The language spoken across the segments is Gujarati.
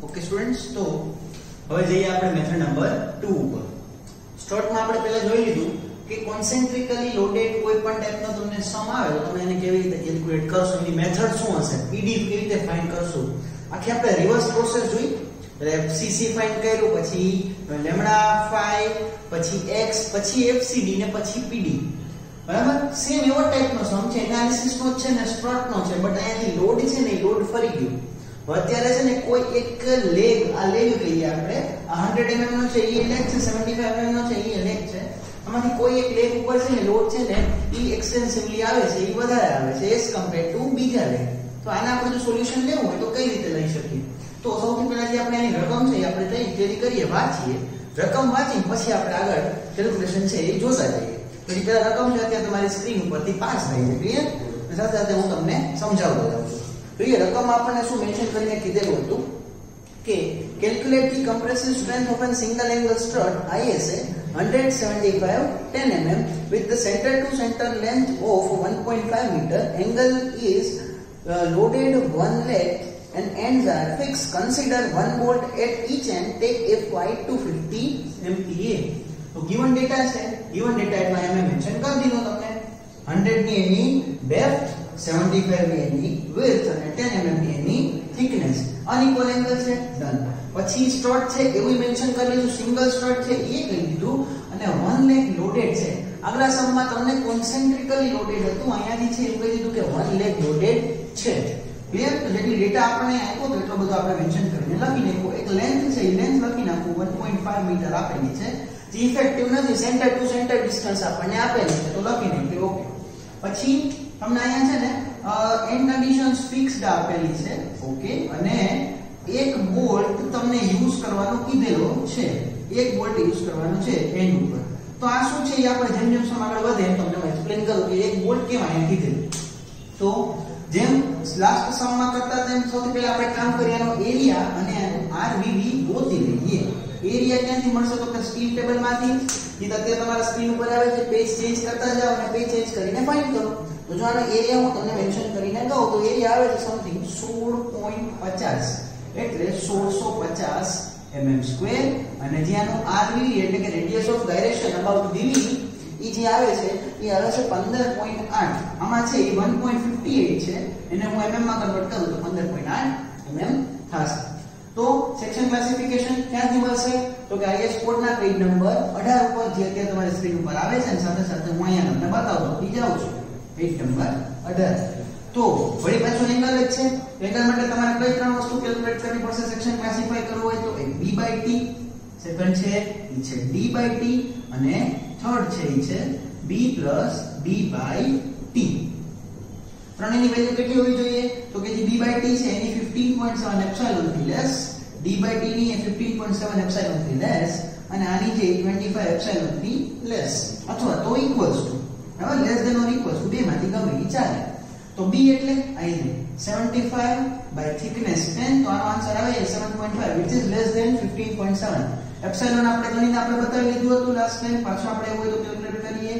ઓકે સ્ટુડન્ટ્સ, તો હવે જઈએ આપણે મેથડ નંબર 2 ઉપર. સ્ટાર્ટમાં આપણે પહેલા જોઈ લીધું કે કોન્સેન્ટ્રિકલી લોડેડ કોઈ પણ ટાઈપનો તમને સમ આવે તો તમે એને કેવી રીતે કેલ્ક્યુલેટ કરશો, એની મેથડ શું હશે, પીડી કેવી રીતે ફાઇન્ડ કરશો. આખી આપણે રિવર્સ પ્રોસેસ જોઈ. FCC ફાઇન્ડ કર્યું, પછી લેમ્ડા ફાઈ, પછી x, પછી FCD ને પછી PD. બરાબર, સેમ એવો ટાઈપનો સમ છે, એનાલિસિસ નો છે ને સ્ટ્રટ નો છે, બટ અહીંયાથી લોડ છે ને લોડ ફરી ગયો. અત્યારે છે ને કોઈ એક લેગ, આ લેગ કહીએ આપણે, આ 100 mm નો છે એ લેગ છે, 75 mm નો છે એ લેગ છે. આમાંથી કોઈ એક લેગ ઉપર છે ને લોડ છે ને એ એક્સટેન્સિવલી આવે છે, એ વધારે આવે છે એઝ કમ્પેર ટુ બીજા લેગ. તો આના આપણે જો સોલ્યુશન લેવું હોય તો કઈ રીતે લઈ શકીએ? તો સૌથી પહેલા જે આપણે એની રકમ છે આપણે તૈયારી કરીએ, વાંચીએ. રકમ વાંચીને પછી આપણે આગળ કેલ્ક્યુલેશન છે એ જોતા જઈએ. તો એ પહેલા રકમ છે અત્યારે તમારી સ્ક્રીન ઉપરથી પાસ થઈ છે, ક્લિયર? સાથે સાથે હું તમને સમજાવતો જાઉં છું. તો એ રકમ આપણને શું મેન્શન કરીને કીધેલું હતું કે calculate the compressive strength of an single angle strut ISA 175 10 mm with the center to center length of 1.5 meter. Angle is loaded one leg and ends are fixed. Consider one bolt at each end. Take FY 250 MPa. તો given data છે, given data એટલે મેં મેન્શન કરી દીધું તમને 100 ની એની ડેપ્થ, 75 ની એની width અને 10 mm ની એની thickness. અનઇક્વલ એંગલ છે, ડન. પછી સ્ટ્રટ છે એવું મેન્શન કરી દીધું, સિંગલ સ્ટ્રટ છે એ કહી દીધું, અને વન લેગ લોડેડ છે. આગલા સમમાં તમને કોન્સેન્ટ્રિકલી લોડેડ હતું, અહીંયાથી છે એવું કહી દીધું કે વન લેગ લોડેડ છે. ક્લિયર? તો જેટલી ડેટા આપણે આપ્યો તો એટલો બધો આપણે મેન્શન કરીને લખી નાખ્યો. એક લેન્થ છે એ લેન્થ લખી નાખું, 1.5 મીટર આપેલી છે, જે ઇફેક્ટિવ નથી, સેન્ટર ટુ સેન્ટર ડિસ્ટન્સ આપણને આપેલી છે, તો લખી નાખ્યું. ઓકે. પછી તમને અહીંયા છે ને એન્ડ કન્ડિશન્સ ફિક્સ્ડ આપેલી છે, ઓકે, અને એક બોલ્ટ તમને યુઝ કરવાનો કીધેલો છે, એક બોલ્ટ યુઝ કરવાનો છે એન્ડ ઉપર. તો આ શું છે એ આપણે જેમ જેમ સમ આગળ વધે એમ તમને એક્સપ્લેન કરું કે એક બોલ્ટ કેમ અહીંયા કીધેલું. તો જેમ લાસ્ટ સમમાં કરતા તેમ સૌથી પહેલા આપણે કામ કરીએ, એનો એરિયા અને RVV ગોતી લઈએ. એરિયા ક્યાંથી મળશે તો કે સ્ટીલ ટેબલ માંથી. એ અત્યારે તમારા સ્ક્રીન ઉપર આવે છે, પેજ ચેન્જ કરતા જાઓ અને પેજ ચેન્જ કરીને ફાઇન્ડ કરો. તો જો આનો એરિયા હું તમને મેન્શન કરીને કહું તો એરિયા આવે છે સમથિંગ 16.50, એટલે 1650 mm². અને જે આનું RVV એટલે કે રેડિયસ ઓફ ગાયરેશન અબાઉટ DV એ જે આવે છે એ આવે છે 15.8. આમાં છે એ 1.58 છે, એને હું mm માં કન્વર્ટ કરું તો 15.8 mm થશે. તો સેક્શન ક્લાસિફિકેશન ક્યાંથી મળશે તો કે IS કોડ ના પેજ નંબર 18 ઉપર, જે અત્યારે તમારી સ્ક્રીન ઉપર આવે છે, અને સાથે સાથે હું અહીંયા તમને બતાવતો જાઉં છું, પેજ નંબર 18. તો વળી પાછું એંગલ જ છે. એંગલ માટે તમારે કઈ ત્રણ વસ્તુ કેલ્ક્યુલેટ કરવી પડશે સેક્શન ક્લાસિફાય કરવું હોય તો? એક b/t, સેકન્ડ છે એ છે d/t, અને થર્ડ છે એ છે b + d/t. ત્રણેયની વેલ્યુ કેટલી હોવી જોઈએ તો કે જે b/t છે એની 15.7 એપ્સિલોન થી લેસ, d/t ની એ 15.7 એપ્સિલોન થી લેસ, અને આની જે 25 એપ્સિલોન થી લેસ, અથવા તો ઇક્વલ્સ ટુ, બરાબર, less than or equals to, બે માંથી ગમે એ ચાલે. તો b એટલે અહીં 75 by thickness 10, તો આનો આન્સર આવે છે 7.5 which is less than 15.7. Epsilon આપણે ગણીને આપણે બતાવી લીધું હતું લાસ્ટ ટાઈમ. પાછું આપણે એવું હોય તો કેલ્ક્યુલેટ કરીએ,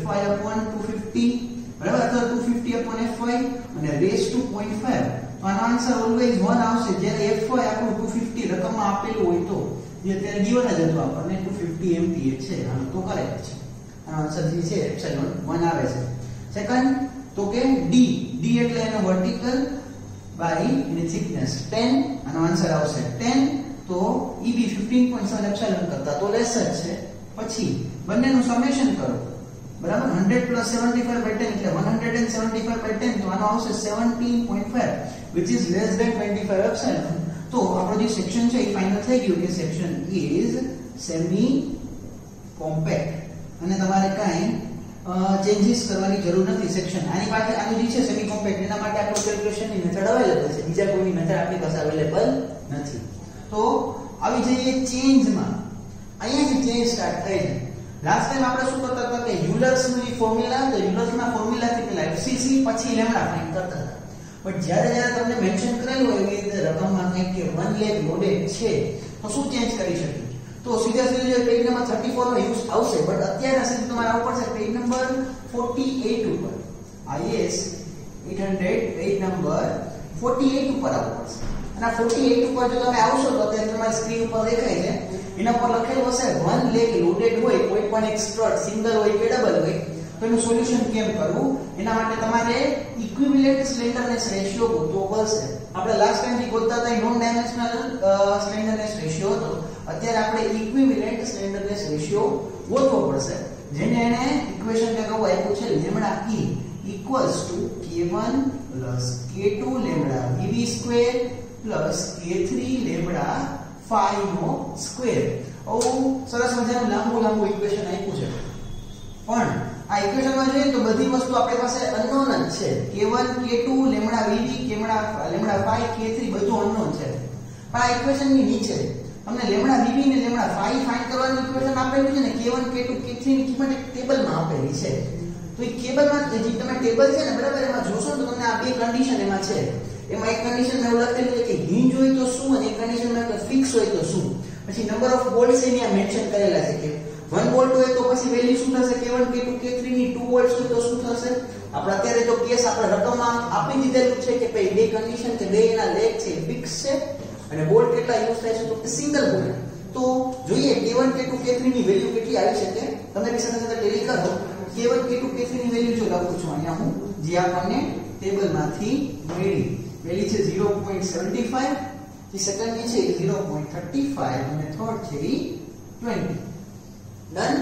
fy/250, બરાબર, અથવા 250/fy અને રેસ ટુ 0.5. તો આનો આન્સર ઓલવેઝ 1 આવશે જ્યારે fy આપણું 250 રકમમાં આપેલું હોય તો. જે અત્યારે given જ હતું આપણને 250 MPa છે, આનો તો કરેક્ટ છે. આનો આન્સર જે છે એપ્સિલોન 1 આવે છે. સેકન્ડ તો કે d એટલે એનો વર્ટિકલ બાય એની thickness 10, આનો આન્સર આવશે 10. તો EB 15.7 એપ્સિલોન કરતા તો લેસ જ છે. પછી બંનેનું સમેશન કરો, બરાબર, 100 + 75/10 એટલે 175/10, તો આનો આવશે 17.5 which is less than 25 epsilon. તો આપણો જે સેક્શન છે એ ફાઇનલ થઈ ગયું કે સેક્શન ઇઝ સેમી કોમ્પેક્ટ, અને તમારે કાંઈ ચેન્જીસ કરવાની જરૂર નથી. સેક્શન આની પાસે આનું જે છે સેમી કોમ્પેક્ટ, એના માટે આપણો કેલ્ક્યુલેશનની મેથડ અવેલેબલ છે, બીજા કોઈની મેથડ આપણી પાસે અવેલેબલ નથી. તો આવી જઈએ ચેન્જમાં. અહીંયાથી ચેન્જ સ્ટાર્ટ થઈ છે. લાસ્ટ ટાઈમ આપણે શું કરતા હતા કે યુલર્સનું જે ફોર્મ્યુલા, તો યુલર્સના ફોર્મ્યુલાથી પહેલા FCC પછી લેમ્ડા ફાઇન્ડ કરતા હતા. બટ જ્યારે તમને મેન્શન કરેલું હોય એવી રીતે રકમમાં કંઈક કે વન લેગ લોડેડ છે તો શું ચેન્જ કરી શકીએ? તો સીધા સીધું પેજ નંબર 34 નો યુઝ આવશે, બટ અત્યારે સીધું તમારે આવવું પડશે પેજ નંબર 48 ઉપર. IS 800 પેજ નંબર 48 ઉપર આવવું પડશે. અને 48 ઉપર જો તમે આવશો તો અત્યારે તમારી સ્ક્રીન ઉપર દેખાય છે એના પર લખેલું હશે 1 લેગ લોડેડ હોય કોઈ પણ એક સ્ટ્રટ સિંગલ હોય કે ડબલ હોય તો એનું સોલ્યુશન કેમ કરવું એના માટે તમારે ઇક્વિવેલન્ટ સ્લેન્ડરનેસ રેશિયો ગોતવો પડશે. આપણે લાસ્ટ ટાઈમ જે ગોતતા હતા નોન ડાયમેન્શનલ સ્લેન્ડરનેસ રેશિયો હતો. અત્યારે આપણે ઇક્વિવેલન્ટ સ્લેન્ડરનેસ રેશિયો ગોતવો પડશે જેને એને ઇક્વેશન કે કહું આપ્યું છે lambda e equals to k1 plus k2 lambda vv square plus k3 lambda phi no square. ઓ સરસ મજાનું લાંબુ ઇક્વેશન આપ્યું છે પણ આ ઇક્વેશનમાં જોઈએ તો બધી વસ્તુ આપણી પાસે અનનોન જ છે. k1 k2 lambda vv lambda phi k3 બધું અનનોન છે. પણ આ ઇક્વેશનની નીચે અમને lambda vv ને lambda phi ફાઇન્ડ કરવાનું ઇક્વેશન આપેલું છે ને k1 k2 k3 ની કિંમત એક ટેબલમાં આપેલી છે. તો એ ટેબલમાં જે તમે ટેબલ છે ને બરાબર એમાં જોશો તો તમને આ બે કન્ડિશન એમાં છે. એમાં એક કન્ડિશનમાં એવું લખેલું છે કે હિંજ હોય તો શું અને એક કન્ડિશનમાં કે ફિક્સ હોય તો શું. પછી નંબર ઓફ બોલ્ટ્સ એની આ મેન્શન કરેલા છે કે 1 બોલ્ટ હોય તો પછી વેલ્યુ શું થશે k1 k2 k3 ની 2 બોલ્ટ્સ હોય તો શું થશે. આપણે અત્યારે જો કેસ આપણે રકમમાં આપી દીધેલું છે કે ભાઈ બે કન્ડિશન છે બે એના લેગ છે ફિક્સ છે અને બોલ્ટ કેટલા યુઝ થાય છે તો કે સિંગલ બોલ્ટ. તો જોઈએ k1 k2 k3 ની વેલ્યુ કેટલી આવી શકે. તમે બી સાથે સાથે ટેલી કરો k1 k2 k3 ની વેલ્યુ જો લખું છું અહીંયા હું જે આપણને ટેબલમાંથી મળી છે 0.75 જે સેકન્ડની છે 0.35 અને થર્ડ છે 20. ડન.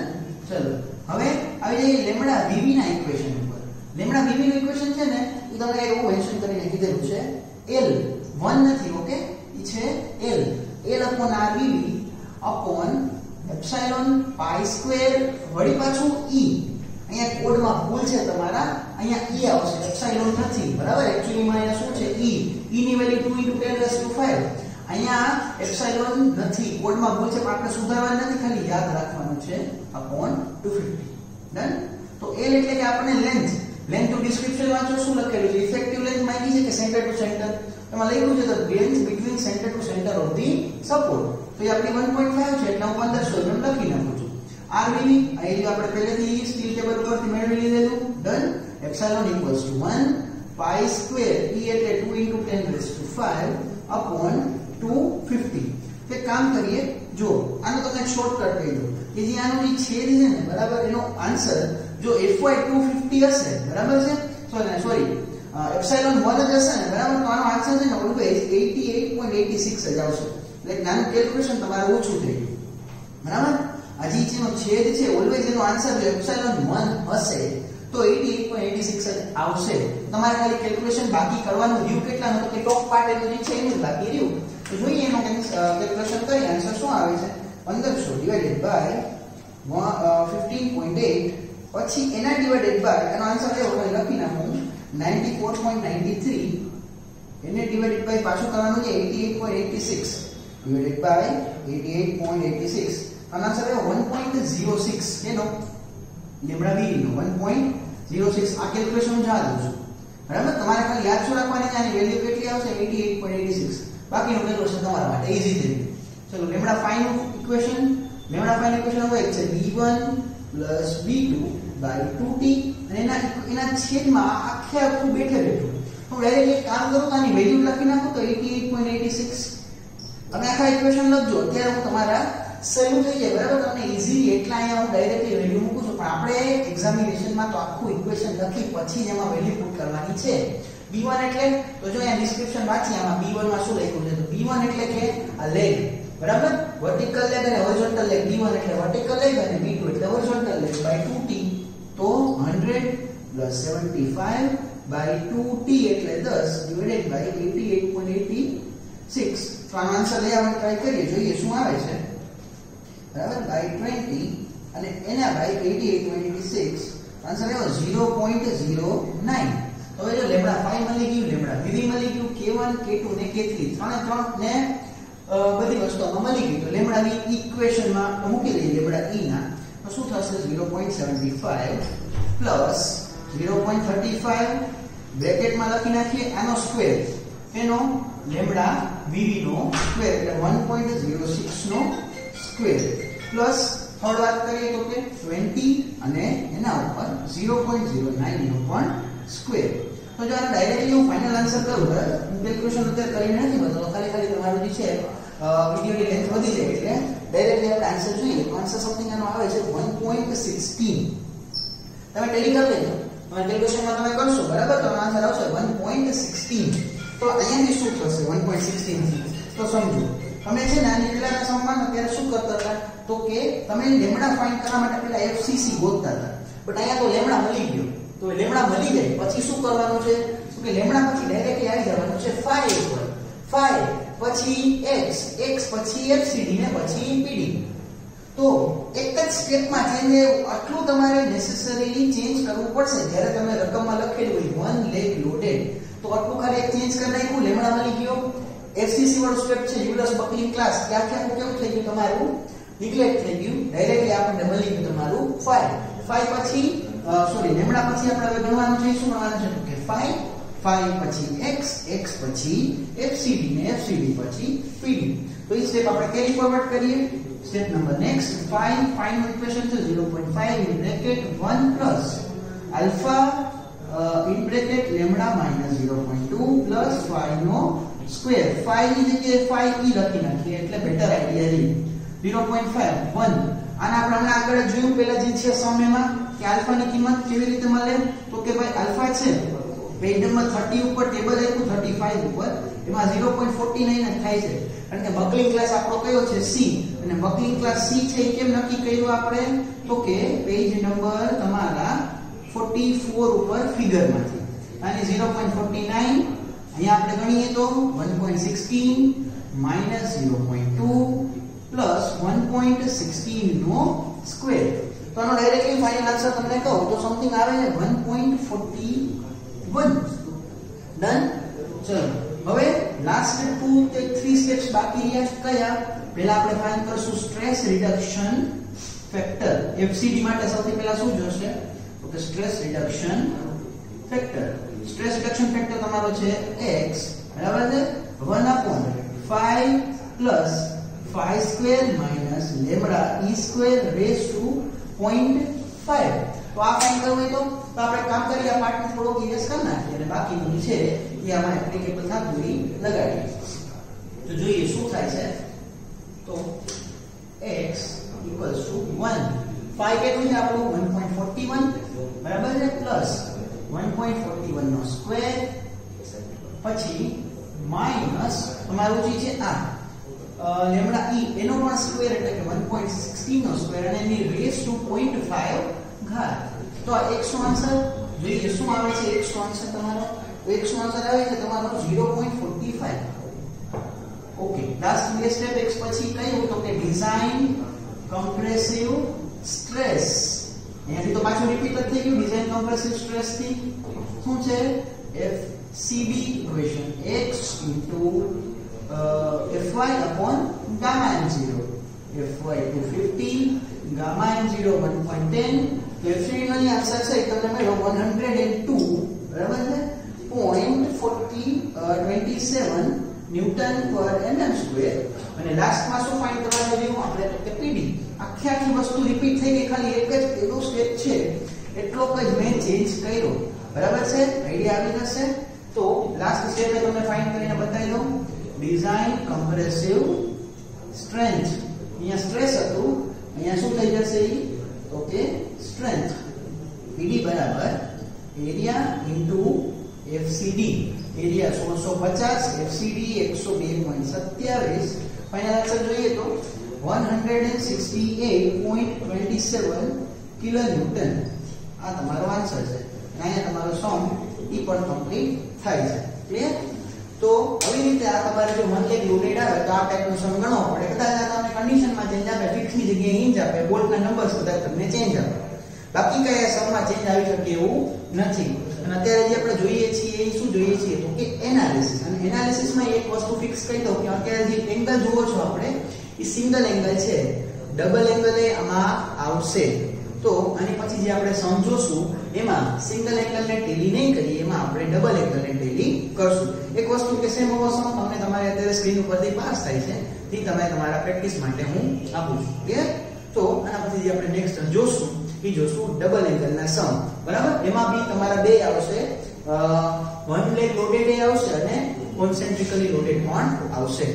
ચલો હવે આવી જઈએ લેમ્ડા vv ના ઇક્વેશન ઉપર. લેમ્ડા vv નું ઇક્વેશન છે ને એ તમને એવું મેન્શન કરીને કીધેલું છે l 1 નથી ઓકે એ છે l upon rvv upon epsilon pi square વળી પાછું e. અહીંયા કોડમાં ભૂલ છે તમારા અહીંયા e આવશે એપ્સિલોન નથી બરાબર. એક્ચ્યુઅલી માં અહીંયા શું છે e ની વેલ્યુ 2 * 10⁵ અહીંયા એપ્સિલોન નથી કોડમાં ભૂલ છે પણ આપણે સુધારવાનું નથી ખાલી યાદ રાખવાનું છે upon 250. ડન. તો l એટલે કે આપણે લેન્થ નું ડિસ્ક્રિપ્શન વાંચો શું લખેલું છે ઇફેક્ટિવ લેન્થ માંગી છે કે સેન્ટર ટુ સેન્ટર એમાં લખ્યું છે the length between centre two centre of the support. તો એ આપણી 1.5 છે એટલે હું 1500 એમ લખી નાખું છું. rvv અહીં આપણે પહેલેથી સ્ટીલ ટેબલ ઉપરથી મેળવી લીધેલું. Done. Epsilon equals to 1 pi square e એટલે 2 * 10⁵ upon 250. તે કામ કરીએ જો આનો તમને શોર્ટકટ કહી દઉં કે જે આનો જે છેદ છે ને બરાબર એનો આન્સર જો fy 250 હશે બરાબર છે સોરી એપ્સિલોન 1 જ હશે ને બરાબર તો આનો આન્સર છે ને ઓલવેઝ 88.86 જ આવશે. એટલે નાનું કેલ્ક્યુલેશન તમારે ઓછું થઈ ગયું બરાબર. હજી જેનો છેદ છે ઓલવેઝ એનો આન્સર જો એપ્સિલોન 1 હશે તો 88.86 જ આવશે. તમારે ખાલી કેલ્ક્યુલેશન બાકી કરવાનું રહ્યું કેટલાનું તો કે ટોપ પાર્ટ એનું જે છે એનું બાકી રહ્યું. તો જોઈએ એનો કેલ્ક્યુલેશન કરી આન્સર શું આવે છે 1500 ડિવાઇડેડ બાય 15.8 પછી એના ડિવાઇડેડ બાય એનો આન્સર એવો લખી નાખું 94.93 એને ડિવાઇડેડ બાય પાછું કરવાનું છે 88.86 ડિવાઇડેડ બાય 88.86 આનો આન્સર એવો 1.06 એનો લેમ્ડા v નો 1.06. આ કેલ્ક્યુલેશન હું જાણું છું બરાબર. તમારે ખાલી યાદ શું રાખવાની છે આની વેલ્યુ કેટલી આવશે 88.86. બાકીનું કેલ્ક્યુલેશન તમારા માટે ઈઝી થઈ ગયું. ચલો લેમ્ડા phi નું ઇક્વેશન હવે છે v1 + v2 / 2t અને એના છેદમાં આખું બેઠું હું ડાયરેક્ટ એક કામ કરું તો આની વેલ્યુ લખી નાખું તો 88.86. તમે આખા ઇક્વેશન લખજો અત્યારે હું તમારા સહેલું થઈ જાય બરાબર. તમને ઈઝી એટલા અહીંયા હું ડાયરેક્ટલી વેલ્યુ મૂકું છું પણ આપણે એક્ઝામિનેશનમાં તો આખું ઇક્વેશન લખી પછી એમાં વેલ્યુ પુટ કરવાની છે. b1 એટલે તો જો અહીંયા ડિસ્ક્રિપ્શન વાંચીએ આમાં b1 માં શું લખ્યું છે તો b1 એટલે કે આ લેગ બરાબર વર્ટિકલ લેગ અને હોરિઝોન્ટલ લેગ. b1 એટલે વર્ટિકલ લેગ અને b2 એટલે હોરિઝોન્ટલ લેગ બાય 2t તો 100 + 75 બાય 2t એટલે 10 ડિવાઇડેડ બાય 88.86. તો આનો આન્સર લેવાનો ટ્રાય કરીએ જોઈએ શું આવે છે બરાબર બાય 20 અને એના બાય 88.86 આન્સર એવો 0.09. હવે જો લેમ્ડા phi મળી ગયું લેમ્ડા vv મળી ગયું k1 k2 ને k3 ત્રણે ને બધી વસ્તુઓ મળી ગઈ તો લેમ્ડા ની ઇક્વેશનમાં મૂકી દઈએ લેમ્ડા e ના તો શું થશે 0.75 પ્લસ 0.35 બ્રેકેટમાં લખી નાખીએ આનો સ્ક્વેર એનો લેમ્ડા vv નો સ્ક્વેર એટલે 1.06 નો સ્ક્વેર પ્લસ થર્ડ વાત કરીએ તો કે 20 અને એના ઉપર 0.09 નો પણ સ્ક્વેર. તો જો આનો ડાયરેક્ટલી હું ફાઇનલ આન્સર કરું બરાબર, હું કેલ્ક્યુલેશન અત્યારે કરીને નથી બતાવતો, ખાલી તમારું જે છે વિડિયોની લેન્થ વધી જાય એટલે ડાયરેક્ટલી આપણે આન્સર જોઈએ. તો આન્સર સમથિંગ આનો આવે છે 1.16. તમે ટેલી કરી લેજો, તમે કેલ્ક્યુલેશનમાં તમે કરશો બરાબર, તો આન્સર આવશે 1.16. તો અહીંયાથી શું થશે 1.16 થી? તો સમજો તમે છે ને આની પહેલાના સમમાં અત્યારે શું કરતા હતા તો કે તમે લેમ્ડા ફાઇન્ડ કરવા માટે પહેલા એફસીસી ગોતતા હતા, બટ અહીંયા તો લેમ્ડા મળી ગયો. તો લેમ્ડા મળી જાય પછી શું કરવાનું છે તો કે લેમ્ડા પછી ડાયરેક્ટલી આવી જવાનું છે phi ઉપર, phi પછી x, x પછી fcd ને પછી pd. તો એક જ સ્ટેપમાં ચેન્જ આટલું તમારે નેસેસરીલી ચેન્જ કરવું પડશે. જ્યારે તમે રકમમાં લખેલું હોય 1 લેગ લોડેડ, તો આટલું ખાલી એક ચેન્જ કરી નાખ્યું, લેમ્ડા મળી ગયો. એફસીસી વાળો સ્ટેપ છે યુલર્સ બકલિંગ ક્લાસ, ત્યાં કેવું થઈ ગયું તમારું નિગ્લેક્ટ થઈ ગયું. ડાયરેક્ટલી આપણે મળી ગયું તમારું phi. phi પછી સોરી લેમ્ડા પછી આપણે હવે ગણવાનું છે, શું ગણવાનું છે તો કે phi, phi પછી x, x પછી fcd ને fcd પછી pd. તો એ સ્ટેપ આપણે કેરી ફોરવર્ડ કરીએ. સ્ટેપ નંબર નેક્સ્ટ phi નું ઇક્વેશન છે 0.5 in bracket 1 plus alpha in bracket lambda minus 0.2 plus phi no square. phi ની જગ્યાએ phi e લખી નાખીએ એટલે બેટર આઈડિયા રહે. 0.5 1 આના આપણે આગળ જોયું પેલા જે છે સમ એમાં કે આલ્ફા ની કિંમત કેવી રીતે મળે તો કે ભાઈ આલ્ફા છે પેજ નંબર 30 ઉપર ટેબલ આપ્યું 35 ઉપર, એમાં 0.49 જ થાય છે કારણ કે બકલિંગ ક્લાસ આપણો કયો છે C, અને બકલિંગ ક્લાસ C છે એ કેમ નક્કી કર્યું આપણે તો કે પેજ નંબર તમારા 44 ઉપર ફિગરમાંથી અને 0.49 અહીંયા આપણે ગણીએ તો 1.16 minus 0.2 plus 1.16 નો સ્ક્વેર. તો આનો ડાયરેક્ટલી ફાઇનલ આન્સર તમને કહું તો સમથિંગ આવે છે 1.41. ડન. ચલો હવે લાસ્ટ 2 કે 3 સ્ટેપ્સ બાકી રહ્યા કયા? પહેલા આપણે ફાઇન્ડ કરશું સ્ટ્રેસ રિડક્શન ફેક્ટર. FCD માટે સૌથી પહેલા શું જોશે તો કે stress reduction factor. Stress reduction factor તમારો છે x બરાબર છે 1/5 plus phi square minus lambda e square raised to 0.5. તો આ ફાઇન્ડ કરવું હોય તો આપણે કામ કરીએ આ પાર્ટને થોડોક ઇરેઝ કરી નાખીએ અને બાકીનું છે એ આમાં એપ્લિકેબલ થતું હોય લગાડીએ. તો જોઈએ શું થાય છે. તો x = 1 phi કેટલું છે આપણું 1.41 બરાબર છે પ્લસ 1.41 નો સ્ક્વેર પછી માઈનસ તમારું જે છે આ લેમ્ડા e એનો પણ સ્ક્વેર એટલે કે 1.16 નો સ્ક્વેર અને એની રેઝ ટુ 0.5 ઘાત. તો આ x નો આન્સર જોઈએ શું આવે છે. x નો આન્સર તમારો આવે છે તમારો 0.45. ઓકે લાસ્ટ બે સ્ટેપ x પછી કયું તો કે ડિઝાઇન કમ્પ્રેસિવ સ્ટ્રેસ. અહીંયાથી તો પાછું રિપીટ થઈ ગયું ડિઝાઇન કમ્પ્રેસિવ સ્ટ્રેસ થી શું છે FCD equation x fy upon gamma m0 fy 250 gamma m0 1.10. તો FCD નો આન્સર છે તમને મળ્યો 102 બરાબર છે 0.27 ન્યૂટન પર mm સ્ક્વેર. અને લાસ્ટમાં શું ફાઇન્ડ કરવાનું રહ્યું આપણે તો કે PD. આખી વસ્તુ રિપીટ થઈ ગઈ, ખાલી એક જ એનો સ્ટેપ છે એટલો જ મેં ચેન્જ કર્યો બરાબર છે. આઈડિયા આવી જશે. તો લાસ્ટ સ્ટેપ મે તમને ફાઇન્ડ કરીને બતાવી દઉં. Design compressive strength. અહીંયા સ્ટ્રેસ હતું, અહીંયા શું થઈ જશે તો કે સ્ટ્રેન્થ. PD બરાબર area into FCD. Area 1650, FCD 102.27. Final answer જોઈએ તો 168.27 કિલોન્યુટન. આ તમારો આન્સર છે. અહીંયા તમારો સમ ઈ પણ કમ્પ્લીટ થાય છે. ક્લિયર? તો આવી રીતે આ તમારે જો 1 લેગ લોડેડ આવે તો આ ટાઈપનો સમ ગણવો પડે. કદાચ આ તમને કન્ડિશનમાં ચેન્જ આપે, ફિક્સ ની જગ્યાએ ઇંચ આપે, બોલ્ટના નંબર્સ કદાચ તમને ચેન્જ આપે, બાકી કયા સમમાં ચેન્જ આવી શકે એવું નથી. અને અત્યારે જે આપણે જોઈએ છીએ એ શું જોઈએ છીએ તો કે એનાલિસિસ. અને એનાલિસિસમાં એક વસ્તુ ફિક્સ કરી દઉં કે અત્યારે જે એંગલ જુઓ છો આપણે એ સિંગલ એંગલ છે, ડબલ એંગલ એ આમાં આવશે. તો આની પછી જે આપણે સમજોશું એમાં સિંગલ એંગલને ટેલી નહીં કરીએ, એમાં આપણે ડબલ એંગલને ટેલી કરશું. એક વસ્તુ કે સેમ ઓવર સમ તમને તમારે અત્યારે સ્ક્રીન ઉપરથી પાસ થાય છે, તે તમે તમારા પ્રેક્ટિસ માટે હું આપું છું. ક્લિયર? તો આના પછી જે આપણે નેક્સ્ટ જોશું એ જોશું ડબલ એંગલના સમ. બરાબર? એમાં બી તમારા બે આવશે, વન લેગ લોડેડ એ આવશે અને કોન્સેન્ટ્રિકલી લોડેડ પણ આવશે.